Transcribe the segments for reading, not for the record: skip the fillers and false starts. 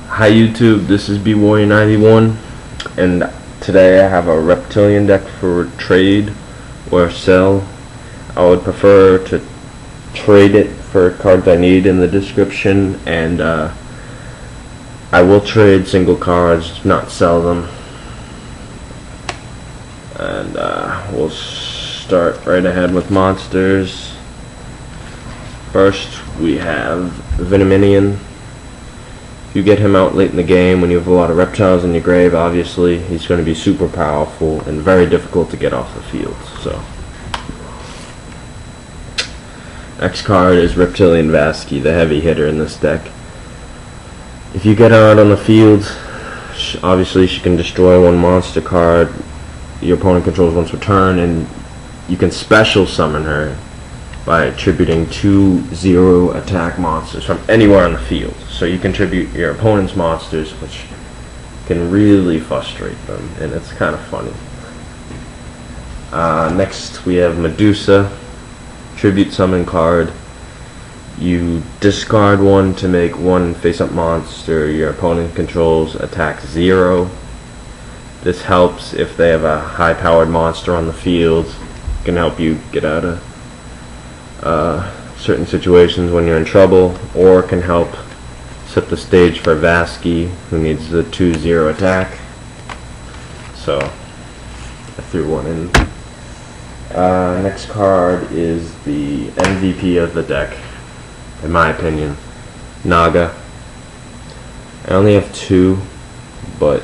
Hi YouTube, this is bwarrior91, and today I have a Reptilianne deck for trade or sell. I would prefer to trade it for cards I need in the description, and I will trade single cards, not sell them. And we'll start right ahead with monsters. First we have Venominion. You get him out late in the game when you have a lot of reptiles in your grave. Obviously he's going to be super powerful and very difficult to get off the field. So next card is Reptilianne Vasky, the heavy hitter in this deck. If you get her out on the field, obviously she can destroy one monster card your opponent controls once per turn, and you can special summon her by attributing 2 0 attack monsters from anywhere on the field. So you contribute your opponent's monsters, which can really frustrate them, and it's kind of funny. Next we have Medusa, tribute summon card. You discard one to make one face-up monster your opponent controls attack 0. This helps if they have a high-powered monster on the field. It can help you get out of certain situations when you're in trouble, or can help set the stage for Vasky, who needs the 2 0 attack. So I threw one in. Next card is the MVP of the deck, in my opinion, Naga. I only have 2, but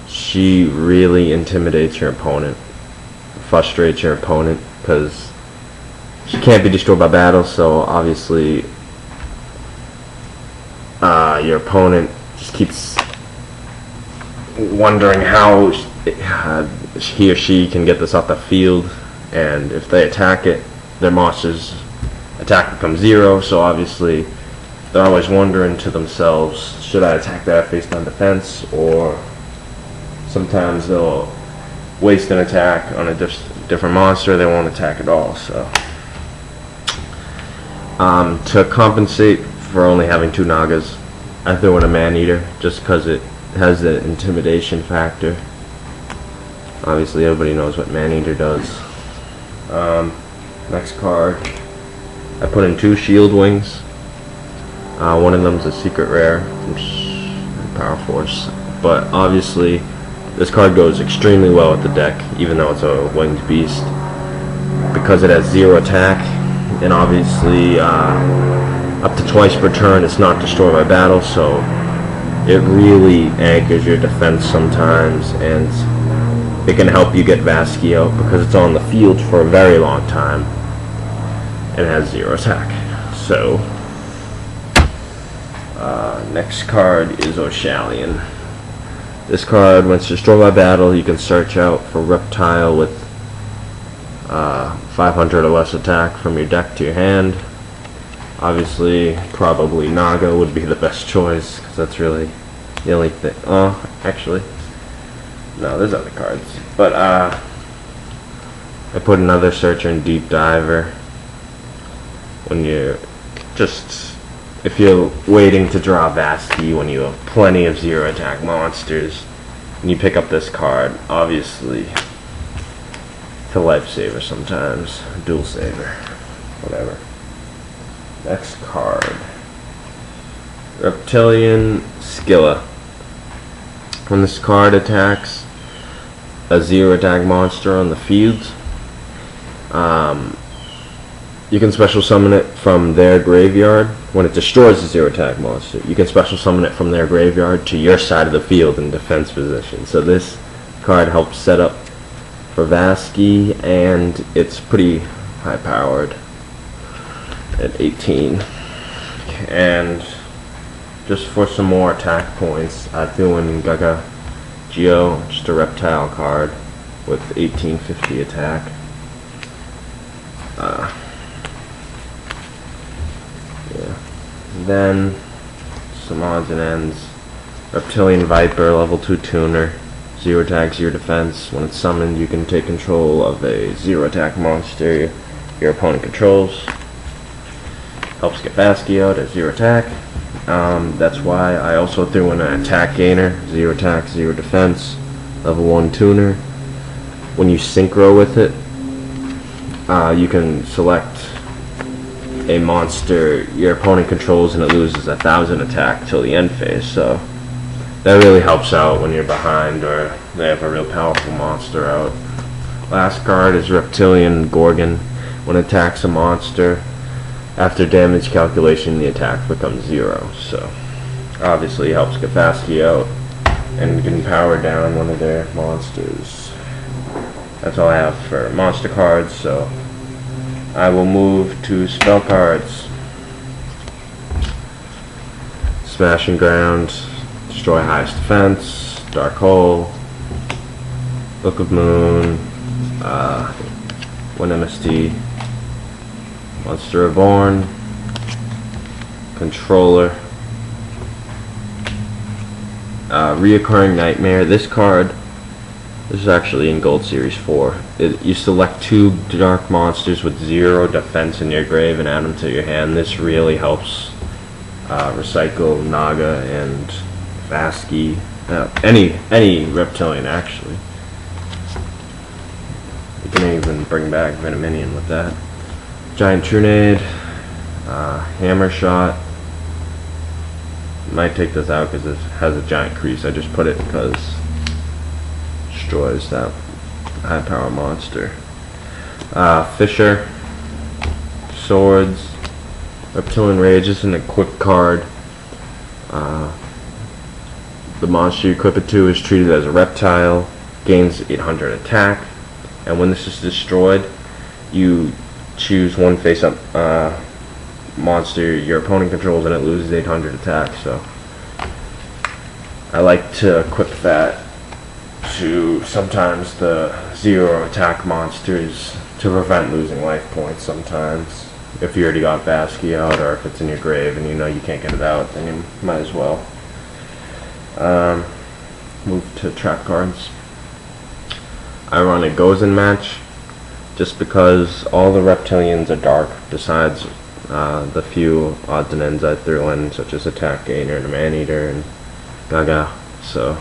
she really intimidates your opponent, frustrates your opponent, because she can't be destroyed by battle, so obviously your opponent just keeps wondering how he or she can get this off the field, and if they attack it, their monster's attack becomes 0, so obviously they're always wondering to themselves, should I attack that based on defense, or sometimes they'll waste an attack on a different monster, they won't attack at all. So to compensate for only having 2 Nagas, I threw in a Man-Eater just because it has the intimidation factor. Obviously everybody knows what Man-Eater does. Next card, I put in 2 Shield Wings. One of them is a secret rare from Power Force, but obviously this card goes extremely well with the deck, even though it's a winged beast, because it has 0 attack, and obviously up to twice per turn it's not destroyed by battle, so it really anchors your defense sometimes, and it can help you get Vasky out because it's on the field for a very long time and has 0 attack. So next card is Oshalion. This card, when it's destroyed by battle, you can search out for reptile with 500 or less attack from your deck to your hand. Obviously, probably Naga would be the best choice, because that's really the only thing. Oh, actually, no, there's other cards. But I put another Searcher and Deep Diver. When you're if you're waiting to draw Vasky when you have plenty of 0 attack monsters, and you pick up this card, obviously it's a lifesaver sometimes, dual saver, whatever. Next card, Reptilianne Scylla. When this card attacks a 0 attack monster on the field, you can special summon it from their graveyard. When it destroys a 0 attack monster, you can special summon it from their graveyard to your side of the field in defense position. So this card helps set up for Vasky, and it's pretty high powered at 18. And just for some more attack points, I threw in Gadjiltron, just a reptile card with 1850 attack. Then some odds and ends. Reptilianne Viper, level 2 tuner, 0 attack, 0 defense. When it's summoned, you can take control of a 0 attack monster your opponent controls. Helps get Vasky out at 0 attack. That's why I also threw in an attack gainer, 0 attack, 0 defense, level 1 tuner. When you synchro with it, you can select a monster your opponent controls and it loses 1,000 attack till the end phase, so that really helps out when you're behind or they have a real powerful monster out. Last card is Reptilianne Gorgon. When it attacks a monster, after damage calculation the attack becomes 0, so obviously it helps Gafasky out and you can power down one of their monsters. That's all I have for monster cards, so I will move to spell cards. Smashing Ground, Destroy Highest Defense, Dark Hole, Book of Moon, 1 MST, Monster Reborn, Controller, Reoccurring Nightmare. This card, this is actually in Gold Series 4. You select 2 dark monsters with 0 defense in your grave and add them to your hand. This really helps recycle Naga and Vasky, any Reptilian actually. You can even bring back Venominion with that. Giant Trunade, Hammer Shot. Might take this out because it has a giant crease. I just put it because it destroys that high power monster. Fisher, Swords, Reptilian Rage isn't a quick card. The monster you equip it to is treated as a reptile, gains 800 attack, and when this is destroyed, you choose one face-up monster your opponent controls and it loses 800 attack. So I like to equip that to sometimes the 0 attack monsters to prevent losing life points sometimes. If you already got Vasky out or if it's in your grave and you know you can't get it out, then you might as well. Move to trap cards. I run a Gozen match just because all the Reptilians are dark besides the few odds and ends I threw in, such as Attack Gainer and Maneater and Gaga. So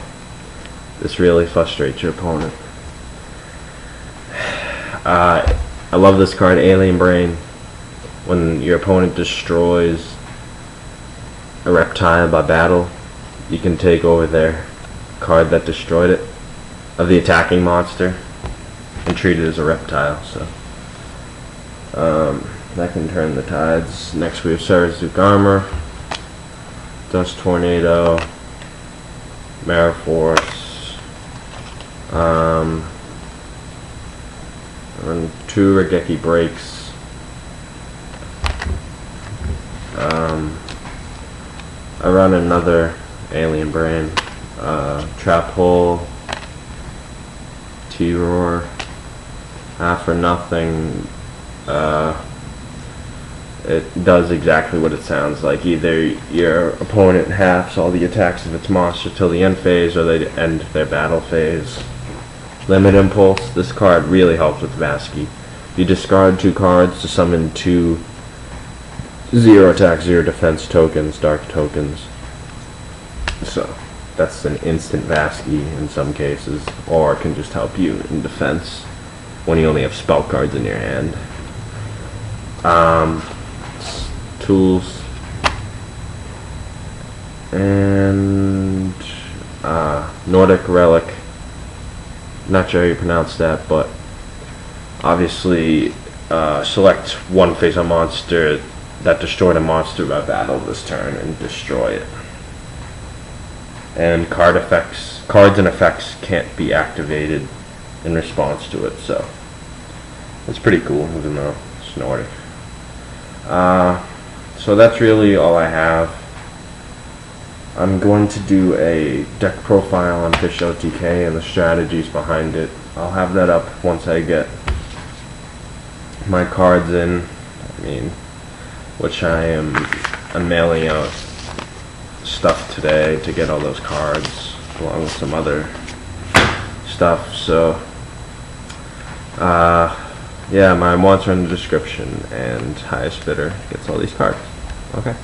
this really frustrates your opponent. I love this card, Alien Brain. When your opponent destroys a reptile by battle, you can take over their card that destroyed it, of the attacking monster, and treat it as a reptile. So that can turn the tides. Next we have Sarazuke Armor, Dust Tornado, Maraforce, and 2 Regeki Breaks. I run another Alien Brain, Trap Hole, T-Roar, Half or Nothing. It does exactly what it sounds like. Either your opponent halves all the attacks of its monster till the end phase, or they end their battle phase. Limit Impulse. This card really helps with Vasky. You discard 2 cards to summon 2 0 attack, 0 defense tokens, dark tokens. So that's an instant Vasky in some cases, or it can just help you in defense when you only have spell cards in your hand. Tools and Nordic Relic. Not sure how you pronounce that, but obviously select 1 face-up monster that destroyed a monster by battle this turn and destroy it. And cards and effects can't be activated in response to it, so it's pretty cool, even though it's Nordic. So that's really all I have. I'm going to do a deck profile on Fish LTK and the strategies behind it. I'll have that up once I get my cards in. Which I'm mailing out stuff today to get all those cards, along with some other stuff. So yeah, my wants are in the description, and highest bidder gets all these cards. Okay.